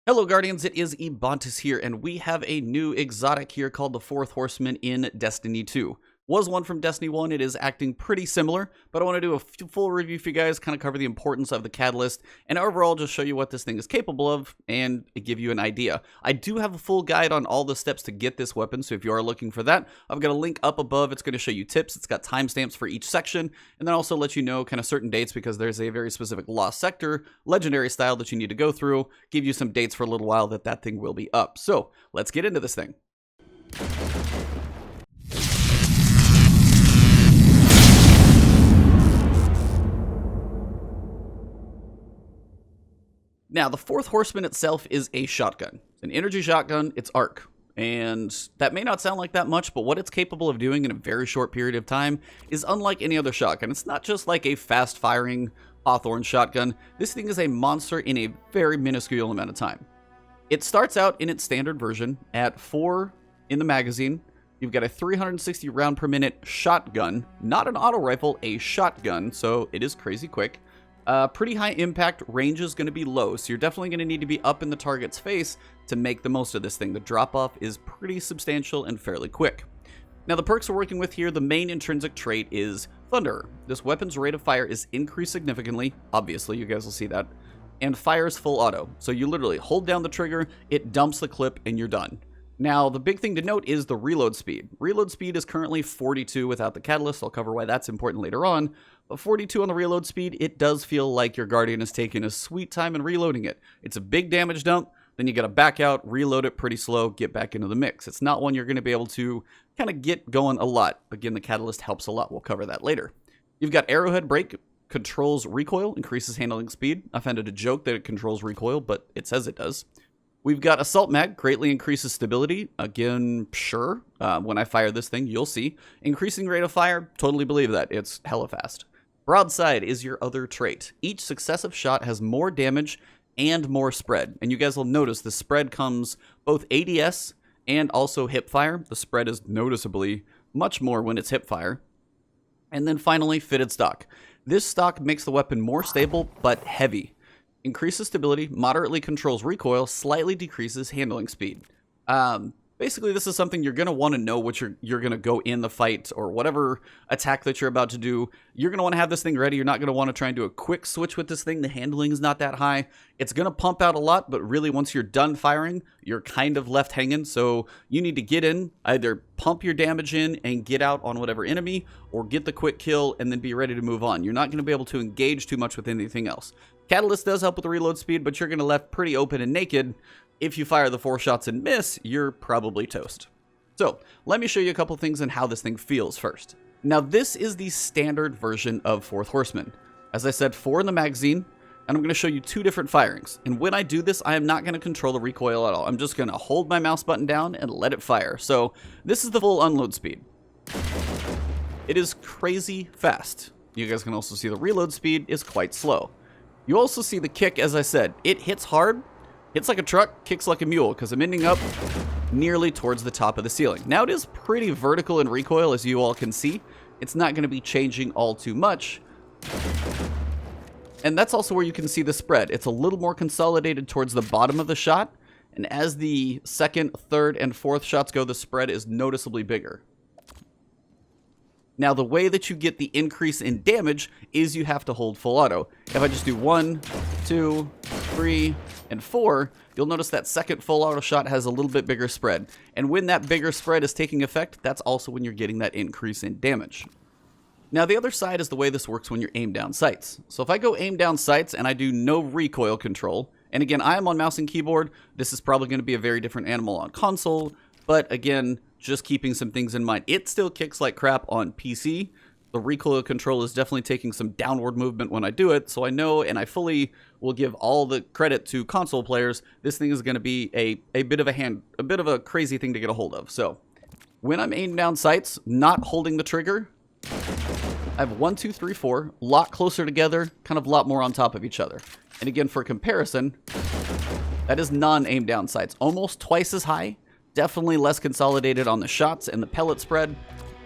Hello Guardians, it is Ebontis here, and we have a new exotic here called the Fourth Horseman in Destiny 2. Was one from Destiny 1, it is acting pretty similar, but I want to do a full review for you guys, kind of cover the importance of the catalyst, and overall just show you what this thing is capable of, and give you an idea. I do have a full guide on all the steps to get this weapon, so if you are looking for that, I've got a link up above. It's going to show you tips, it's got timestamps for each section, and then also let you know kind of certain dates, because there's a very specific Lost Sector, legendary style that you need to go through, give you some dates for a little while that thing will be up. So, let's get into this thing. Now, the Fourth Horseman itself is a shotgun. It's an energy shotgun, it's arc. And that may not sound like that much, but what it's capable of doing in a very short period of time is unlike any other shotgun. It's not just like a fast-firing Hawthorne shotgun. This thing is a monster in a very minuscule amount of time. It starts out in its standard version at 4 in the magazine. You've got a 360 round per minute shotgun, not an auto rifle, a shotgun, so it is crazy quick. Pretty high impact, range is going to be low, so you're definitely going to need to be up in the target's face to make the most of this thing. The drop-off is pretty substantial and fairly quick. Now, the perks we're working with here, the main intrinsic trait is Thunderer. This weapon's rate of fire is increased significantly, obviously, you guys will see that, and fires full auto. So you literally hold down the trigger, it dumps the clip, and you're done. Now, the big thing to note is the reload speed. Reload speed is currently 42 without the catalyst. I'll cover why that's important later on. But 42 on the reload speed, it does feel like your Guardian is taking a sweet time in reloading it. It's a big damage dump, then you gotta back out, reload it pretty slow, get back into the mix. It's not one you're gonna be able to kind of get going a lot. Again, the catalyst helps a lot. We'll cover that later. You've got Arrowhead Break, controls recoil, increases handling speed. I found it a joke that it controls recoil, but it says it does. We've got Assault Mag, greatly increases stability. Again, sure, when I fire this thing, you'll see. Increasing rate of fire, totally believe that. It's hella fast. Broadside is your other trait. Each successive shot has more damage and more spread. And you guys will notice the spread comes both ADS and also hipfire. The spread is noticeably much more when it's hipfire. And then finally, Fitted Stock. This stock makes the weapon more stable, but heavy. Increases stability, moderately controls recoil, slightly decreases handling speed. Basically, this is something you're going to want to know what you're going to go in the fight or whatever attack that you're about to do. You're going to want to have this thing ready. You're not going to want to try and do a quick switch with this thing. The handling is not that high. It's going to pump out a lot, but really once you're done firing, you're kind of left hanging. So you need to get in, either pump your damage in and get out on whatever enemy, or get the quick kill and then be ready to move on. You're not going to be able to engage too much with anything else. Catalyst does help with the reload speed, but you're going to left pretty open and naked. If you fire the 4 shots and miss, you're probably toast. So, let me show you a couple things on how this thing feels first. Now, this is the standard version of Fourth Horseman. As I said, 4 in the magazine, and I'm going to show you 2 different firings. And when I do this, I am not going to control the recoil at all. I'm just going to hold my mouse button down and let it fire. So, this is the full unload speed. It is crazy fast. You guys can also see the reload speed is quite slow. You also see the kick, as I said. It hits hard, hits like a truck, kicks like a mule, because I'm ending up nearly towards the top of the ceiling. Now, it is pretty vertical in recoil, as you all can see. It's not going to be changing all too much. And that's also where you can see the spread. It's a little more consolidated towards the bottom of the shot, and as the second, third, and fourth shots go, the spread is noticeably bigger. Now, the way that you get the increase in damage is you have to hold full auto. If I just do 1, 2, 3, and 4, you'll notice that second full auto shot has a little bit bigger spread. And when that bigger spread is taking effect, that's also when you're getting that increase in damage. Now, the other side is the way this works when you're aim down sights. So if I go aim down sights and I do no recoil control, and again, I am on mouse and keyboard, this is probably going to be a very different animal on console, but again, just keeping some things in mind. It still kicks like crap on PC. The recoil control is definitely taking some downward movement when I do it, so I know, and I fully will give all the credit to console players, this thing is going to be a bit of a crazy thing to get a hold of. So, when I'm aiming down sights, not holding the trigger, I have 1, 2, 3, 4, a lot closer together, kind of a lot more on top of each other. And again, for comparison, that is non-aim down sights, almost twice as high. Definitely less consolidated on the shots and the pellet spread.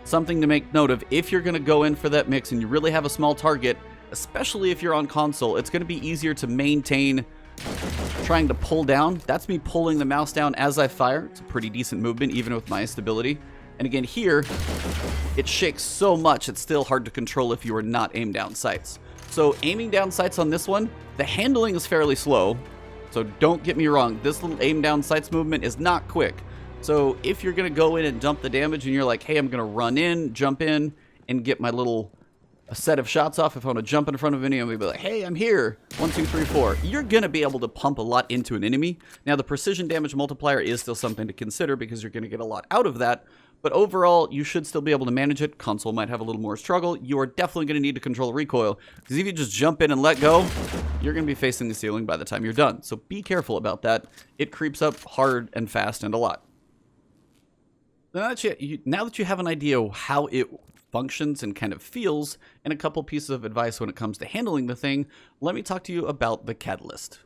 Something to make note of if you're going to go in for that mix and you really have a small target, especially if you're on console, it's going to be easier to maintain trying to pull down, that's me pulling the mouse down as I fire. It's a pretty decent movement, even with my stability. And again, here, it shakes so much, it's still hard to control if you are not aim down sights. So aiming down sights on this one, the handling is fairly slow. So don't get me wrong, this little aim down sights movement is not quick. So if you're going to go in and dump the damage and you're like, hey, I'm going to run in, jump in, and get my little set of shots off. If I want to jump in front of an enemy and be like, hey, I'm here, 1, 2, 3, 4, you're going to be able to pump a lot into an enemy. Now, the precision damage multiplier is still something to consider because you're going to get a lot out of that. But overall, you should still be able to manage it. Console might have a little more struggle. You are definitely going to need to control recoil, because if you just jump in and let go, you're going to be facing the ceiling by the time you're done. So be careful about that. It creeps up hard and fast and a lot. Now that you have an idea how it functions and kind of feels, and a couple pieces of advice when it comes to handling the thing, let me talk to you about the Catalyst.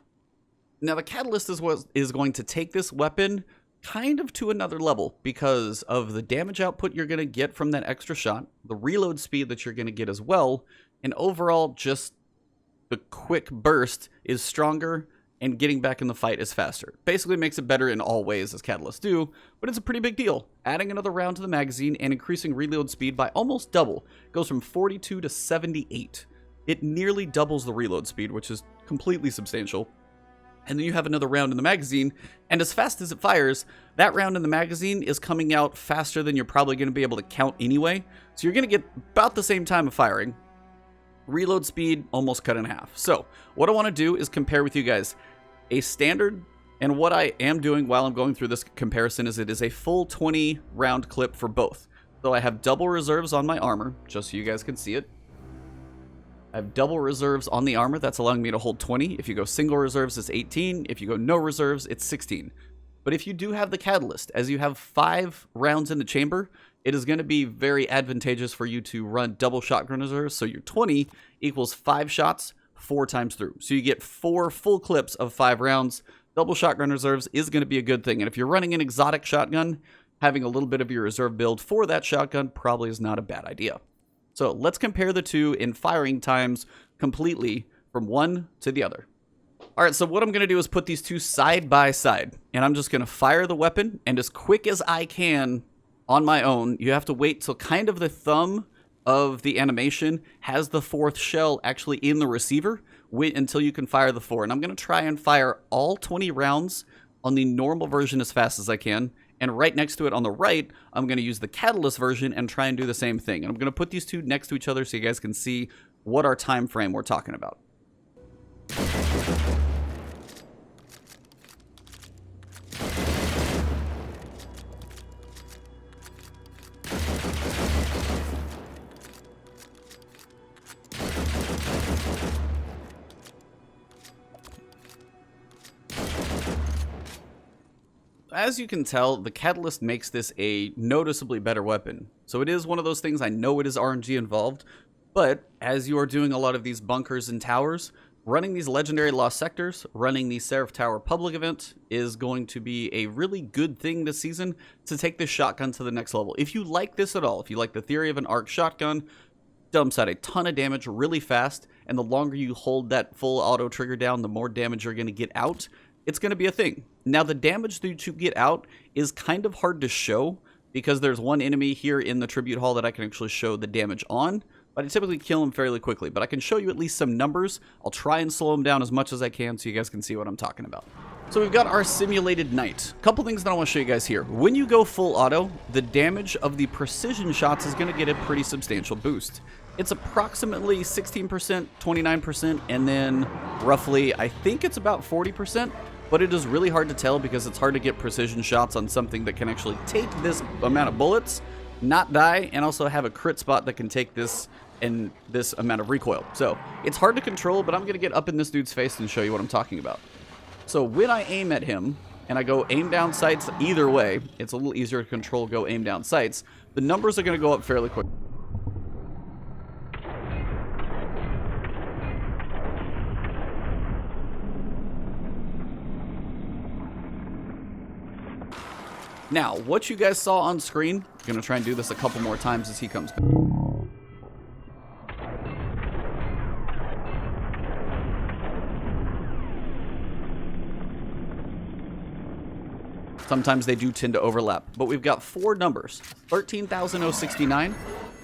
Now, the Catalyst is what is going to take this weapon kind of to another level because of the damage output you're going to get from that extra shot, the reload speed that you're going to get as well, and overall just the quick burst is stronger and getting back in the fight is faster. Basically makes it better in all ways as Catalysts do, but it's a pretty big deal. Adding another round to the magazine and increasing reload speed by almost double. It goes from 42 to 78. It nearly doubles the reload speed, which is completely substantial. And then you have another round in the magazine, and as fast as it fires, that round in the magazine is coming out faster than you're probably going to be able to count anyway. So you're going to get about the same time of firing. Reload speed almost cut in half. So what I want to do is compare with you guys a standard, and what I am doing while I'm going through this comparison is it is a full 20 round clip for both. So I have double reserves on my armor, just so you guys can see it. I have double reserves on the armor. That's allowing me to hold 20. If you go single reserves, it's 18. If you go no reserves, it's 16. But if you do have the Catalyst, as you have 5 rounds in the chamber, it is going to be very advantageous for you to run double shotgun reserves. So your 20 equals 5 shots 4 times through. So you get 4 full clips of 5 rounds. Double shotgun reserves is going to be a good thing. And if you're running an exotic shotgun, having a little bit of your reserve build for that shotgun probably is not a bad idea. So let's compare the two in firing times completely from one to the other. All right, so what I'm going to do is put these two side by side, and I'm just going to fire the weapon, and as quick as I can on my own, you have to wait till kind of the thumb of the animation has the 4th shell actually in the receiver. Wait until you can fire the 4, and I'm going to try and fire all 20 rounds on the normal version as fast as I can. And right next to it on the right, I'm going to use the Catalyst version and try and do the same thing. And I'm going to put these two next to each other so you guys can see what our time frame we're talking about. As you can tell, the Catalyst makes this a noticeably better weapon. So it is one of those things, I know it is RNG involved, but as you are doing a lot of these bunkers and towers, running these legendary lost sectors, running the Seraph Tower public event is going to be a really good thing this season to take this shotgun to the next level. If you like this at all, if you like the theory of an arc shotgun, dumps out a ton of damage really fast, and the longer you hold that full auto trigger down, the more damage you're going to get out. It's going to be a thing. Now, the damage that you get out is kind of hard to show because there's one enemy here in the tribute hall that I can actually show the damage on, but I typically kill him fairly quickly. But I can show you at least some numbers. I'll try and slow him down as much as I can so you guys can see what I'm talking about. So we've got our simulated night. A couple things that I want to show you guys here. When you go full auto, the damage of the precision shots is going to get a pretty substantial boost. It's approximately 16%, 29%, and then roughly, I think it's about 40%. But it is really hard to tell because it's hard to get precision shots on something that can actually take this amount of bullets, not die, and also have a crit spot that can take this and this amount of recoil. So it's hard to control, but I'm going to get up in this dude's face and show you what I'm talking about. So when I aim at him, and I go aim down sights either way, it's a little easier to control go aim down sights, the numbers are going to go up fairly quick. Now, what you guys saw on screen, I'm going to try and do this a couple more times as he comes back. Sometimes they do tend to overlap. But we've got 4 numbers: 13,069,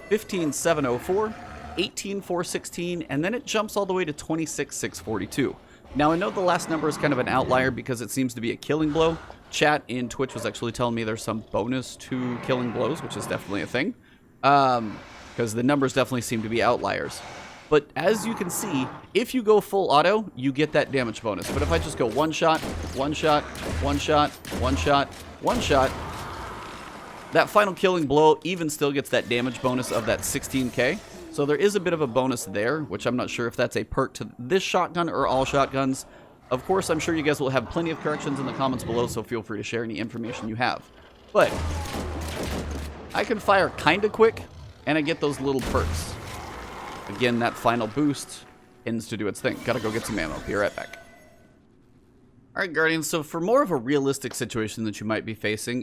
15,704, 18,416, and then it jumps all the way to 26,642. Now, I know the last number is kind of an outlier because it seems to be a killing blow. Chat in Twitch was actually telling me there's some bonus to killing blows, which is definitely a thing. Because the numbers definitely seem to be outliers. But as you can see, if you go full auto, you get that damage bonus. But if I just go one shot, one shot, one shot, one shot, one shot, that final killing blow even still gets that damage bonus of that 16k. So there is a bit of a bonus there, which I'm not sure if that's a perk to this shotgun or all shotguns. Of course, I'm sure you guys will have plenty of corrections in the comments below, so feel free to share any information you have. But I can fire kinda quick, and I get those little perks. Again, that final boost tends to do its thing. Gotta go get some ammo. Be right back. Alright, Guardians, so for more of a realistic situation that you might be facing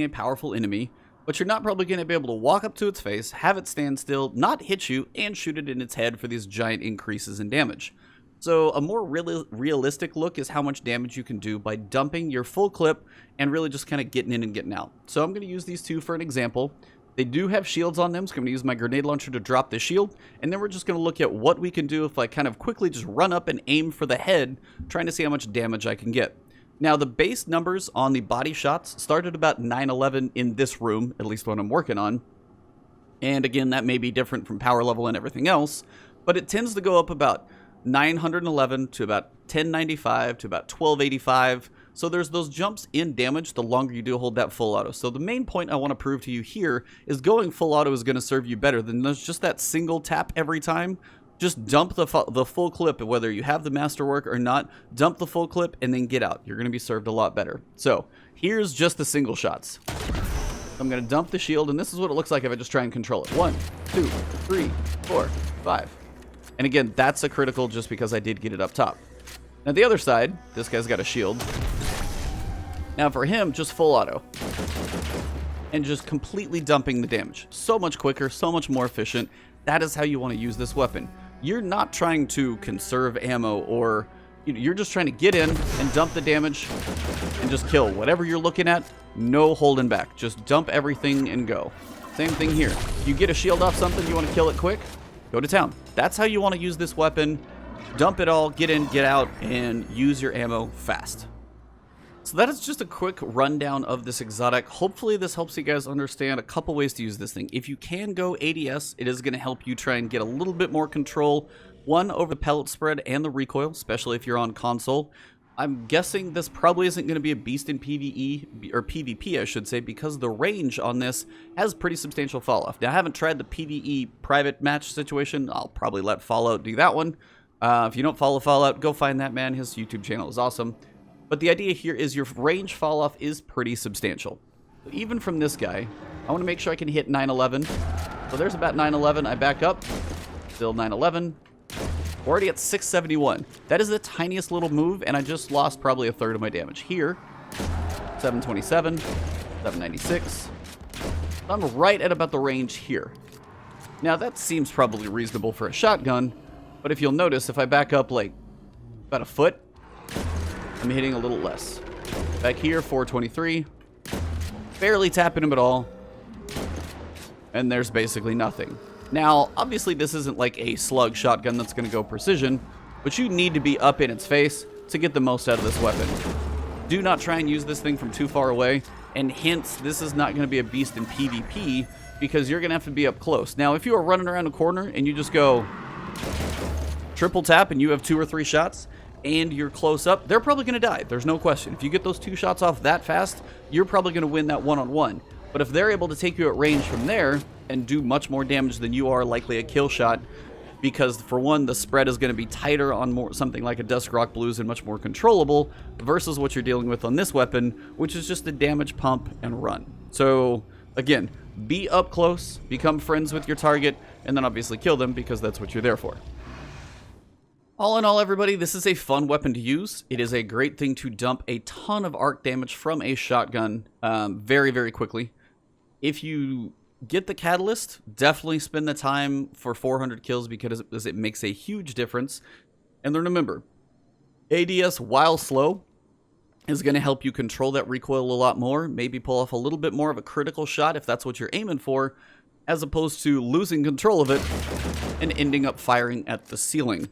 a powerful enemy, but you're not probably going to be able to walk up to its face, have it stand still, not hit you, and shoot it in its head for these giant increases in damage. So a more realistic look is how much damage you can do by dumping your full clip and really just kind of getting in and getting out. So I'm going to use these two for an example. They do have shields on them, so I'm going to use my grenade launcher to drop the shield, and then we're just going to look at what we can do if I kind of quickly just run up and aim for the head, trying to see how much damage I can get. Now, the base numbers on the body shots start at about 911 in this room, at least what I'm working on. And again, that may be different from power level and everything else, but it tends to go up about 911 to about 1095 to about 1285. So there's those jumps in damage the longer you do hold that full auto. So the main point I want to prove to you here is going full auto is going to serve you better than just that single tap every time. Just dump the full clip, whether you have the masterwork or not, dump the full clip and then get out. You're going to be served a lot better. So here's just the single shots. I'm going to dump the shield, and this is what it looks like if I just try and control it. 1, 2, 3, 4, 5. And again, that's a critical just because I did get it up top. Now the other side, this guy's got a shield. Now for him, just full auto. And just completely dumping the damage. So much quicker, so much more efficient. That is how you want to use this weapon. You're not trying to conserve ammo, or you're just trying to get in and dump the damage and just kill whatever you're looking at. No holding back. Just dump everything and go. Same thing here. You get a shield off something, you want to kill it quick, go to town. That's how you want to use this weapon. Dump it all, get in, get out, and use your ammo fast. So that is just a quick rundown of this exotic. Hopefully this helps you guys understand a couple ways to use this thing. If you can go ADS, it is going to help you try and get a little bit more control. One, over the pellet spread and the recoil, especially if you're on console. I'm guessing this probably isn't going to be a beast in PvE, or PvP I should say, because the range on this has pretty substantial fall off. Now I haven't tried the PvE private match situation. I'll probably let Fallout do that one. If you don't follow Fallout, go find that man. His YouTube channel is awesome. But the idea here is your range fall off is pretty substantial. So even from this guy, I want to make sure I can hit 911. So there's about 911. I back up. Still 911. Already at 671. That is the tiniest little move, and I just lost probably a third of my damage. Here, 727, 796. I'm right at about the range here. Now that seems probably reasonable for a shotgun, but if you'll notice, if I back up like about a foot, I'm hitting a little less. Back here, 423. Barely tapping him at all. And there's basically nothing. Now, obviously this isn't like a slug shotgun that's going to go precision, but you need to be up in its face to get the most out of this weapon. Do not try and use this thing from too far away, and hence, this is not going to be a beast in PvP, because you're going to have to be up close. Now, if you are running around a corner and you just go triple tap and you have 2 or 3 shots, and you're close up, they're probably going to die. There's no question. If you get those 2 shots off that fast, you're probably going to win that one-on-one. But if they're able to take you at range from there and do much more damage than you are likely a kill shot, because for one, the spread is going to be tighter on something like a Dusk Rock Blues and much more controllable versus what you're dealing with on this weapon, which is just a damage pump and run. So again, be up close, become friends with your target, and then obviously kill them because that's what you're there for. All in all, everybody, this is a fun weapon to use. It is a great thing to dump a ton of arc damage from a shotgun very, very quickly. If you get the catalyst, definitely spend the time for 400 kills because it makes a huge difference. And then remember, ADS, while slow, is going to help you control that recoil a lot more, maybe pull off a little bit more of a critical shot if that's what you're aiming for, as opposed to losing control of it and ending up firing at the ceiling.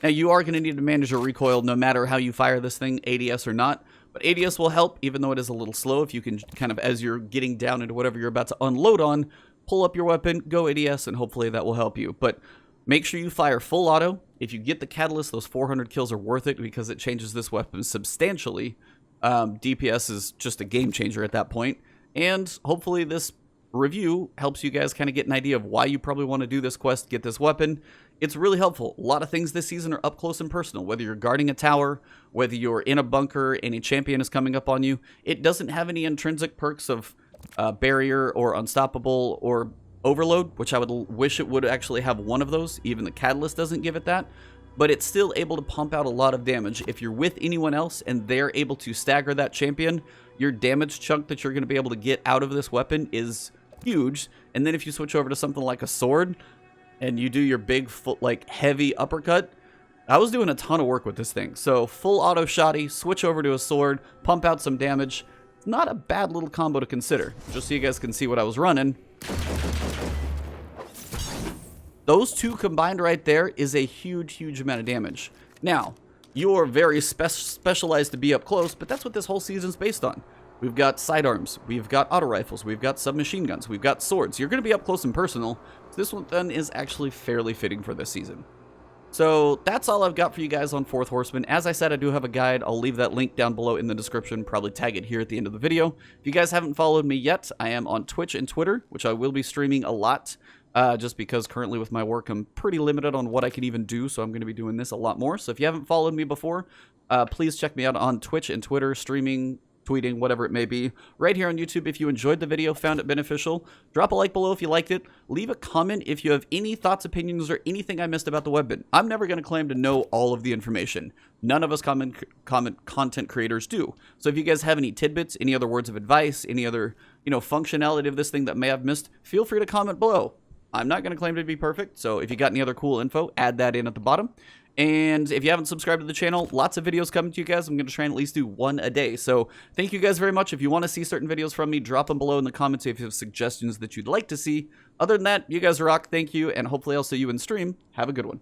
Now, you are going to need to manage your recoil no matter how you fire this thing, ADS or not, but ADS will help, even though it is a little slow. If you can kind of, as you're getting down into whatever you're about to unload on, pull up your weapon, go ADS, and hopefully that will help you. But make sure you fire full auto. If you get the catalyst, those 400 kills are worth it because it changes this weapon substantially. DPS is just a game changer at that point. And hopefully this review helps you guys kind of get an idea of why you probably want to do this quest, get this weapon. It's really helpful. A lot of things this season are up close and personal, whether you're guarding a tower, whether you're in a bunker, any champion is coming up on you. It doesn't have any intrinsic perks of barrier or unstoppable or overload, which I would wish it would actually have one of those. Even the catalyst doesn't give it that, but it's still able to pump out a lot of damage. If you're with anyone else and they're able to stagger that champion, your damage chunk that you're going to be able to get out of this weapon is huge. And then if you switch over to something like a sword and you do your big like heavy uppercut, I was doing a ton of work with this thing. So full auto shotty, switch over to a sword, pump out some damage. It's not a bad little combo to consider. Just so you guys can see what I was running. Those two combined right there is a huge, huge amount of damage. Now, you're very specialized to be up close, but that's what this whole season's based on. We've got sidearms, we've got auto rifles, we've got submachine guns, we've got swords. You're going to be up close and personal. So this one then is actually fairly fitting for this season. So that's all I've got for you guys on 4th Horseman. As I said, I do have a guide. I'll leave that link down below in the description, probably tag it here at the end of the video. If you guys haven't followed me yet, I am on Twitch and Twitter, which I will be streaming a lot. Just because currently with my work, I'm pretty limited on what I can even do, so I'm going to be doing this a lot more. So if you haven't followed me before, please check me out on Twitch and Twitter, streaming, tweeting, whatever it may be. Right here on YouTube, if you enjoyed the video, found it beneficial, drop a like below if you liked it. Leave a comment if you have any thoughts, opinions, or anything I missed about the weapon. I'm never going to claim to know all of the information. None of us content creators do. So if you guys have any tidbits, any other words of advice, any other, functionality of this thing that may have missed, feel free to comment below. I'm not going to claim to be perfect, so if you got any other cool info, add that in at the bottom. And if you haven't subscribed to the channel, lots of videos coming to you guys. I'm going to try and at least do one a day. So thank you guys very much. If you want to see certain videos from me, drop them below in the comments if you have suggestions that you'd like to see. Other than that, you guys rock. Thank you, and hopefully I'll see you in stream. Have a good one.